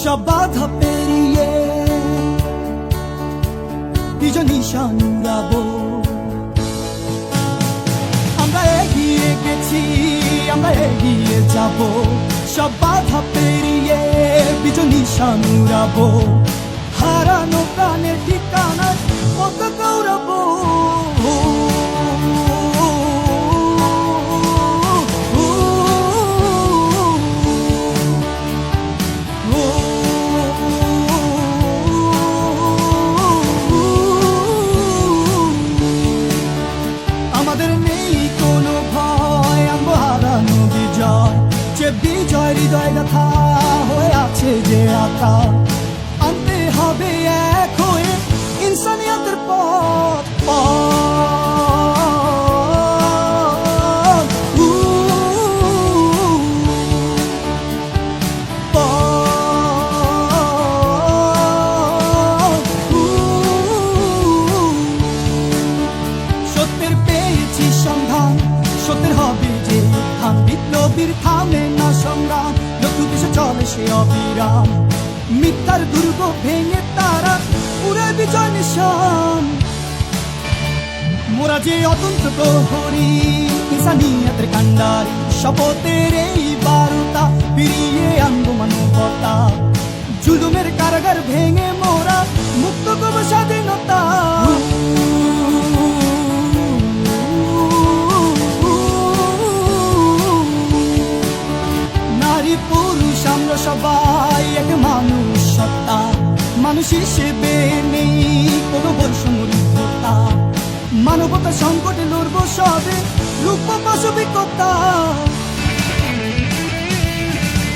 সব বাধা পেরিয়ে বিজয় নিশান উড়াবো। আমরা এগিয়ে গেছি, আমরা এগিয়ে যাব, সব বাধা পেরিয়ে বিজয় নিশান উড়াবো। হারানো প্রাণের ঠিকানায় পতাকা উড়াবো। আমাদের নেই কোনো ভয়, আমরা হারানো বিজয়, যে বিজয় হৃদয় গাথা হয়ে আছে যে আঁকা। আনতে হবে এক হয়ে ইনসানিয়তের পথ সত্যের পেয়েছি সন্ধান, সত্যের হবে যে উত্থান। বিপ্লবীর থামে না সংগ্রাম, যতু দেশে চলে সে অবিরাম। মিথ্যার দুর্গ ভেঙে তারা পুরে বিজয় নিশান। মোরা যে অতন্ত্র প্রহরী, ইনসানিয়তের কান্ডারি, শপথের এই বার্তা ফিরিয়ে আনবো মানবতা। জুলুমের কারাগার ভেঙে মোরা মুক্ত করব স্বাধীনতা। নারী পুরুষ আমরা সবাই এক মানুষ সত্তা, মানুষ হিসেবে নেই কোনো বৈষম্যতা। মানবতা সংকটে লড়বো সবে, রূপবো পাশবিকতা।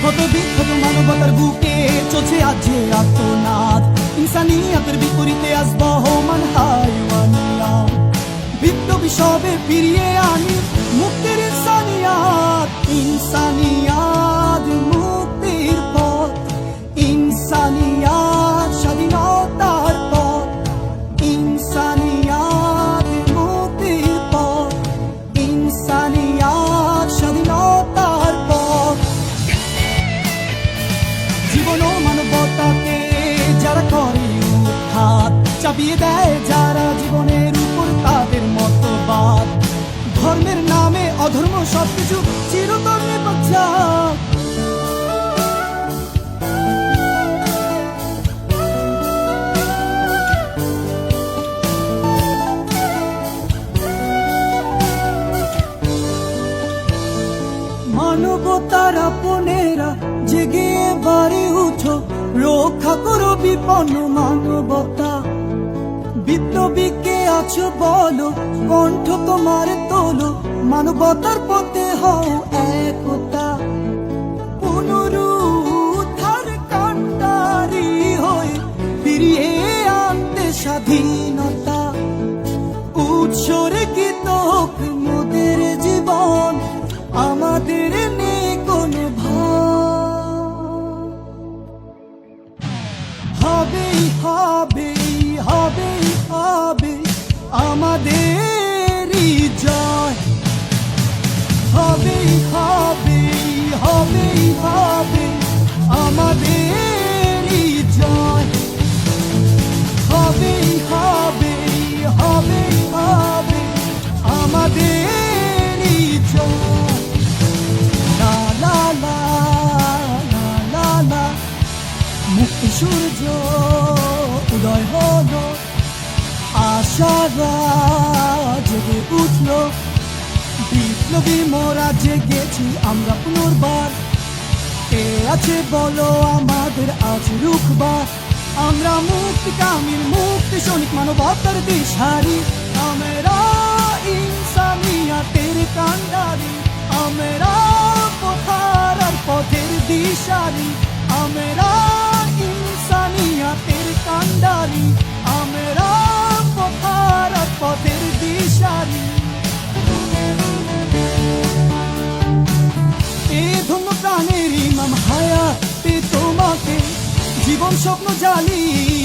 কত বিক্ষত মানবতার বুকে চলছে আজ যে আর্তনাদ। ইনসানিয়তের বিপরীতে আজ বহমান হায়ওয়ানিয়াত। বিপ্লবী সবে ফিরিয়ে আনি মুক্তির ইনসানিয়াত। ইনসানিয়াত মুক্তির পথ, ইনসানিয়াত স্বাধীনতার পথ। ইনসানিয়াত মুক্তির পথ, ইনসানিয়াত স্বাধীনতার পথ। জীবন ও মানবতাকে যারা করে উৎখাত, চাপিয়ে দেয় যারা জীবনের উপর তাদের মতবাদ। ধর্মের নামে অধর্ম সবকিছু চিরতর নির্বচ্ছাদ। মানবতার আপনেরা জেগে বাড়ি উঠো, রক্ষা করো বিপন্ন মানবতা। বিপ্লবীকে আছো বলো, কণ্ঠ তোমার তোলো, মানবতার পথে হও একতা। পুনরুদ্ধার কান্ডারি হয়ে ফিরিয়ে আনতে স্বাধীনতা। উৎসর্গিত হোক মোদের জীবন, আমাদের নেই কোনো ভয়। হবেই হবেই হবেই হবে আমাদের জয়। হবেই হবেই হবেই হবে আমাদের জয়। হবেই হবেই হবেই হবে আমাদের জয়। লা লা লা লা লা লা, মুক্তি সূর্য উদয় হলো, আশারা জেগে উঠলো। বিপ্লবী মোরা জেগেছি আমরা পুনর্বার, কে আছে বলো আমাদের আজ রুখবার। আমরা মুক্তিকামীর মুক্তি সৈনিক, মানবতার দিশারি। আমরা ইনসানিয়তের কান্ডারি, আমরা পথার পথের দিশারি। আমরা ইনসানিয়তের কান্ডারি, আমরা পথার পথের দিশারি। এ ধন্য প্রাণের ইমাম হায়াতে তোমাকে জীবন স্বপ্ন জ্বালিয়ে